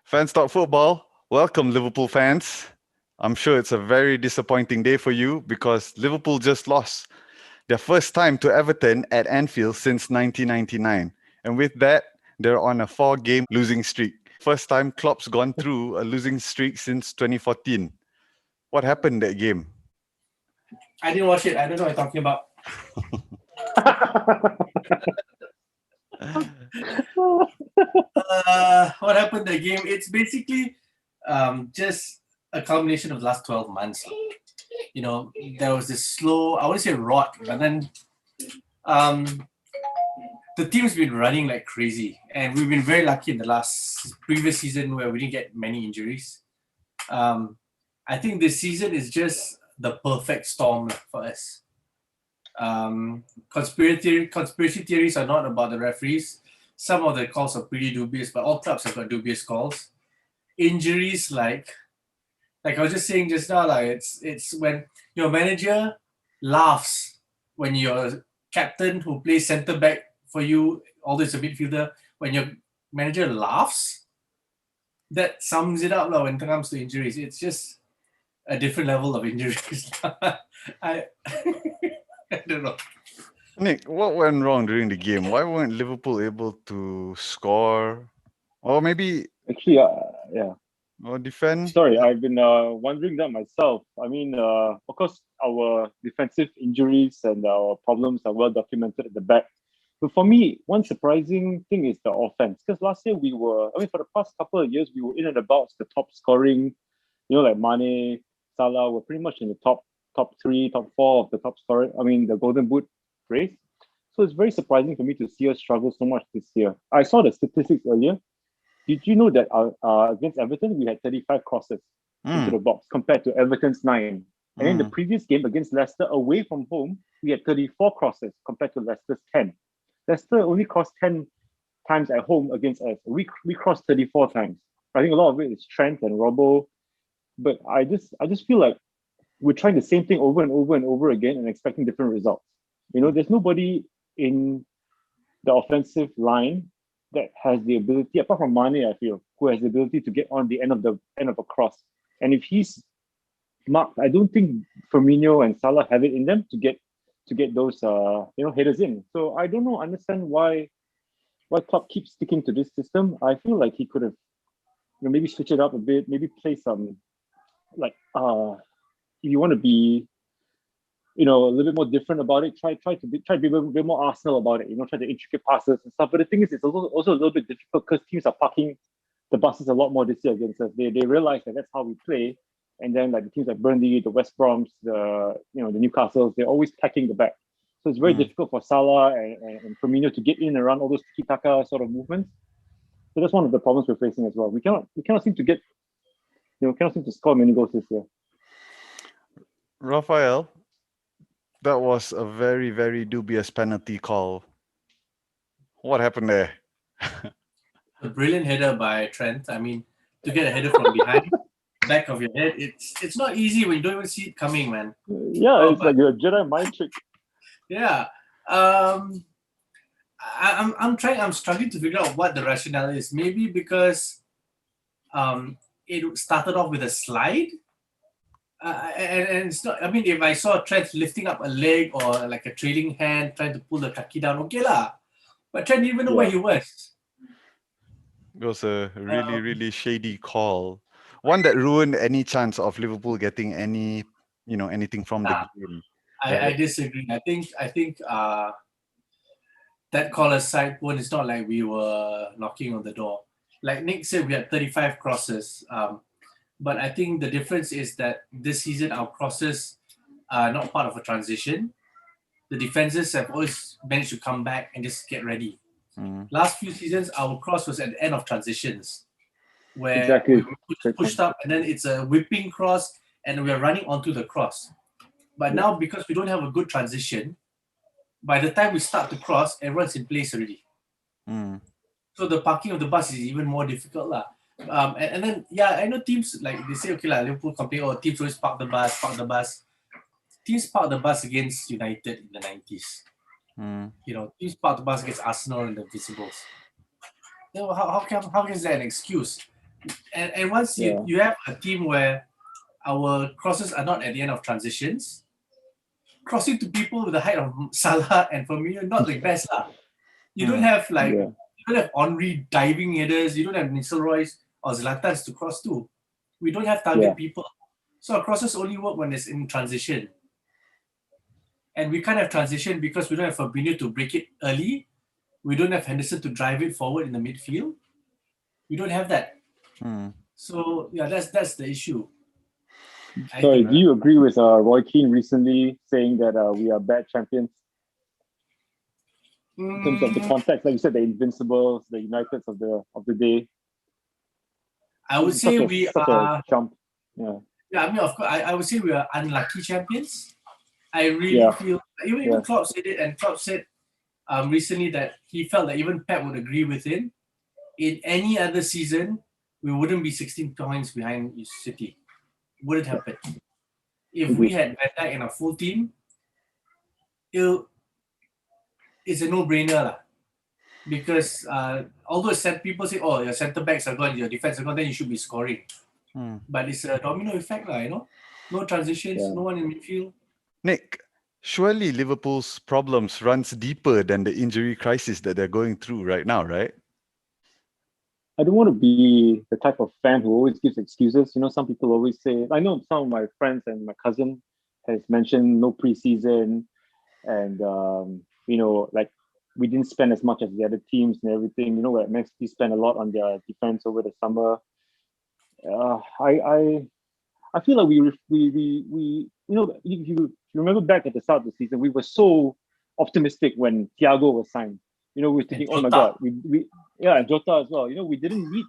Fans Talk Football. Welcome, Liverpool fans. I'm sure it's a very disappointing day for you because Liverpool just lost their first time to Everton at Anfield since 1999. And with that, they're on a 4-game losing streak. First time Klopp's gone through a losing streak since 2014. What happened that game? I didn't watch it. I don't know what you're talking about. What happened in the game? It's basically just a combination of the last 12 months. You know, there was this slow, I wouldn't say rot, but then the team's been running like crazy. And we've been very lucky in the previous season where we didn't get many injuries. I think this season is just the perfect storm for us. Conspiracy theories are not about the referees. Some of the calls are pretty dubious, but all clubs have got dubious calls. Injuries, like I was just saying just now, like it's when your manager laughs when your captain who plays centre back for you, although it's a midfielder, when your manager laughs, that sums it up when it comes to injuries. It's just a different level of injuries. I don't know. Nick, what went wrong during the game? Why weren't Liverpool able to score? Or maybe Actually, yeah. or defend? Sorry, I've been wondering that myself. I mean, of course, our defensive injuries and our problems are well documented at the back. But for me, one surprising thing is the offense. Because last year for the past couple of years, we were in and about the top scoring. Like Mane, Salah were pretty much in the top 3, top 4 of the top scorer. I mean, the Golden Boot race. So it's very surprising for me to see us struggle so much this year. I saw the statistics earlier. Did you know that against Everton, we had 35 crosses into the box compared to Everton's 9? And in the previous game against Leicester, away from home, we had 34 crosses compared to Leicester's 10. Leicester only crossed 10 times at home against us. We crossed 34 times. I think a lot of it is Trent and Robbo. But I just feel like we're trying the same thing over and over and over again and expecting different results. There's nobody in the offensive line that has the ability, apart from Mane, I feel, who has the ability to get on the end of a cross. And if he's marked, I don't think Firmino and Salah have it in them to get those headers in. So I don't understand why Klopp keeps sticking to this system. I feel like he could have maybe switch it up a bit, maybe play some if you want to be a little bit more different about it, try to be a bit more Arsenal about it, try the intricate passes and stuff. But the thing is, it's also a little bit difficult because teams are parking the buses a lot more this year against us. They realize that that's how we play. And then the teams like Burnley, the West Broms, the Newcastles, they're always packing the back. So it's very difficult for Salah and Firmino to get in and around all those tiki-taka sort of movements. So that's one of the problems we're facing as well. We cannot seem to get, cannot seem to score many goals this year. Raphael, that was a very, very dubious penalty call. What happened there? A brilliant header by Trent. I mean, to get a header from behind, back of your head, it's not easy when you don't even see it coming, man. Yeah, it's like a Jedi mind trick. Yeah. I'm struggling to figure out what the rationale is. Maybe because it started off with a slide. And it's not, I mean, if I saw Trent lifting up a leg or like a trailing hand trying to pull the kaki down, okay lah. But Trent didn't even know where he was. It was a really, really shady call. One that ruined any chance of Liverpool getting anything from the game. I disagree. I think that call aside, one, it's not like we were knocking on the door. Like Nick said, we had 35 crosses. But I think the difference is that this season our crosses are not part of a transition. The defenses have always managed to come back and just get ready. Last few seasons, our cross was at the end of transitions, where we pushed up and then it's a whipping cross and we're running onto the cross. But now, because we don't have a good transition, by the time we start to cross, everyone's in place already. So the parking of the bus is even more difficult lah. And then, I know teams, like they say, okay, Liverpool complain, teams always park the bus. Teams park the bus against United in the 90s. Teams park the bus against Arsenal and the Visibles. How is that an excuse? And once you have a team where our crosses are not at the end of transitions, crossing to people with the height of Salah and Firmino, not the best lah. You don't have you don't have Henry diving headers. You don't have Nistelrooy's or Zlatan's to cross to. We don't have target people. So our crosses only work when it's in transition. And we can't have transition because we don't have Fabinho to break it early. We don't have Henderson to drive it forward in the midfield. We don't have that. So yeah, that's the issue. Sorry, do you agree with Roy Keane recently saying that we are bad champions? In terms of the context, like you said, the Invincibles, the Uniteds of the day. I would say we are. Jump. Yeah, I mean, of course, I would say we are unlucky champions. I really feel even Klopp said it, and Klopp said recently that he felt that even Pep would agree with him. In any other season, we wouldn't be 16 points behind City. Wouldn't happen. If we had Van Dijk and a full team, it's a no-brainer lah. Because although people say, "Oh, your centre backs are gone, your defense are gone," then you should be scoring. But it's a domino effect lah, No transitions, no one in midfield. Nick, surely Liverpool's problems runs deeper than the injury crisis that they're going through right now, right? I don't want to be the type of fan who always gives excuses. Some people always say, I know some of my friends and my cousin has mentioned no preseason and, like we didn't spend as much as the other teams and everything. Where Man City spent a lot on their defense over the summer. I feel like we if you remember back at the start of the season, we were so optimistic when Thiago was signed. We were thinking, oh my God, and Jota as well. We didn't need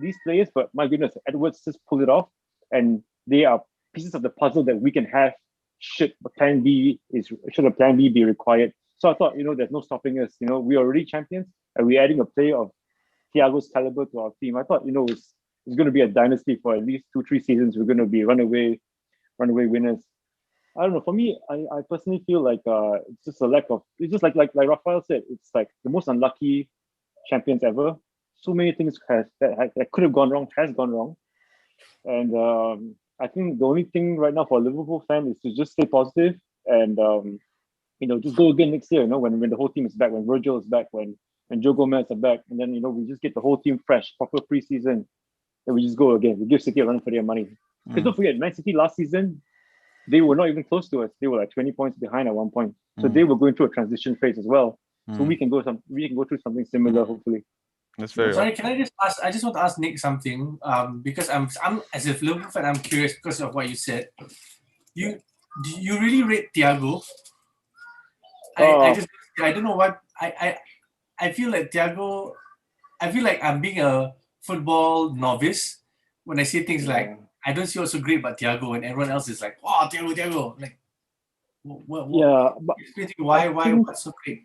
these players, but my goodness, Edwards just pulled it off, and they are pieces of the puzzle that we can have should a plan B be required. So I thought, there's no stopping us. We're already champions, and we're adding a player of Thiago's caliber to our team. I thought, it's going to be a dynasty for at least 2-3 seasons. We're going to be runaway winners. I don't know. For me, I personally feel like it's just a lack of. It's just like Raphael said. It's like the most unlucky champions ever. So many things that could have gone wrong has gone wrong, and I think the only thing right now for a Liverpool fan is to just stay positive and just go again next year. When the whole team is back, when Virgil is back, when Joe Gomez are back, and then we just get the whole team fresh, proper preseason, and we just go again. We give City a run for their money. Because don't forget, Man City last season, they were not even close to us. They were like 20 points behind at one point. So they were going through a transition phase as well. So we can go through something similar, hopefully. That's very. Sorry, can I just ask? I just want to ask Nick something. Because I'm as a Liverpool fan, I'm curious because of what you said. Do you really rate Thiago? I don't know what I feel like Thiago. I feel like I'm being a football novice when I say things like, I don't see what's so great about Thiago, and everyone else is like, "Oh, Thiago!" Like, what? But why? What's so great?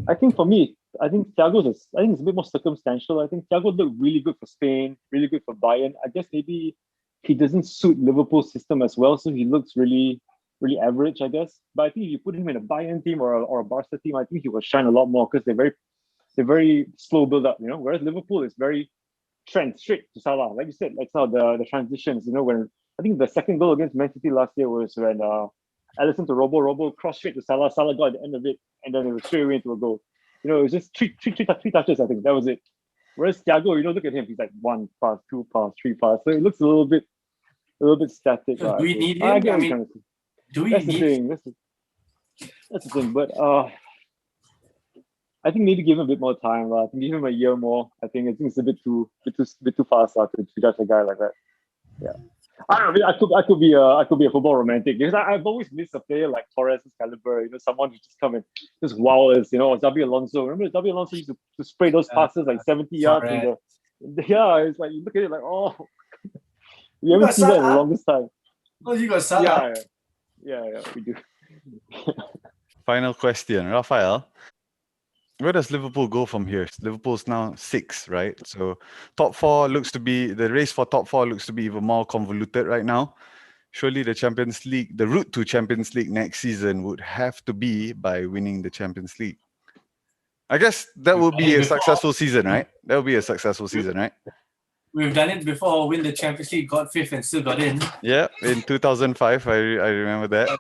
I think for me, I think it's a bit more circumstantial. I think Thiago looked really good for Spain, really good for Bayern. I guess maybe he doesn't suit Liverpool's system as well, so he looks really, really average, I guess. But I think if you put him in a Bayern team or a Barca team, I think he will shine a lot more because they're very slow build up, Whereas Liverpool is very trend straight to Salah. Like you said, like how the transitions, when I think the second goal against Man City last year was when Alisson to Robo cross straight to Salah got at the end of it, and then it was straight away into a goal. It was just three touches, I think. That was it. Whereas Thiago, look at him, he's like 1 pass, 2 pass, 3 pass. So it looks a little bit static. So do we need him? Do we That's need the thing. That's the thing. But I think maybe give him a bit more time. I think give him a year more. I think it's a bit too fast to judge a guy like that. Yeah. I don't know. I could be a football romantic because I've always missed a player like Torres' caliber. Someone who just come and just wow us. Or Xabi Alonso. Remember Xabi Alonso used to spray those passes like 70 yards. It's like you look at it like, oh, we haven't seen that in the longest time. Oh, you got Salah. Yeah, we do. Final question, Raphael. Where does Liverpool go from here? Liverpool's now 6, right? So the race for top 4 looks to be even more convoluted right now. Surely the route to Champions League next season would have to be by winning the Champions League. I guess that would be a successful season, right? That would be a successful season, right? We've done it before. Win the Champions League, got fifth, and still got in. Yeah, in 2005, I remember that.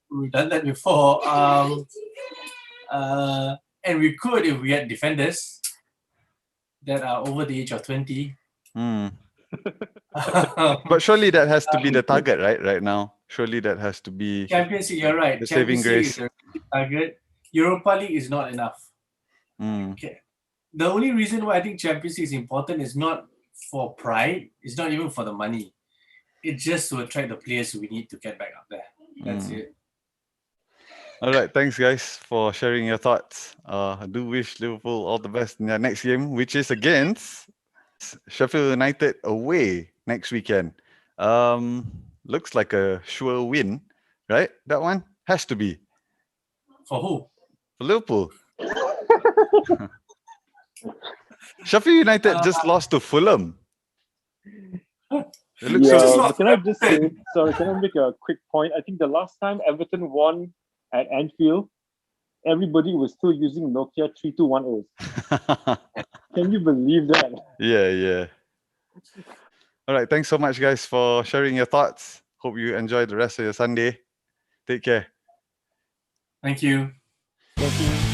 We've done that before. And we could if we had defenders that are over the age of 20. Hmm. But surely that has to be the target, right? Right now, surely that has to be Champions League, you're right. the saving Champions League grace. is a target. Europa League is not enough. Hmm. Okay. The only reason why I think Champions League is important is not for pride. It's not even for the money. It's just to attract the players we need to get back up there. That's it. All right, thanks guys for sharing your thoughts. I do wish Liverpool all the best in their next game, which is against Sheffield United away next weekend. Looks like a sure win, right? That one has to be For who? for Liverpool. Sheffield United just lost to Fulham. It looks so. but can I just say, sorry, can I make a quick point? I think the last time Everton won at Anfield, everybody was still using Nokia 3210s. Can you believe that? Yeah. All right, thanks so much, guys, for sharing your thoughts. Hope you enjoy the rest of your Sunday. Take care. Thank you. Thank you.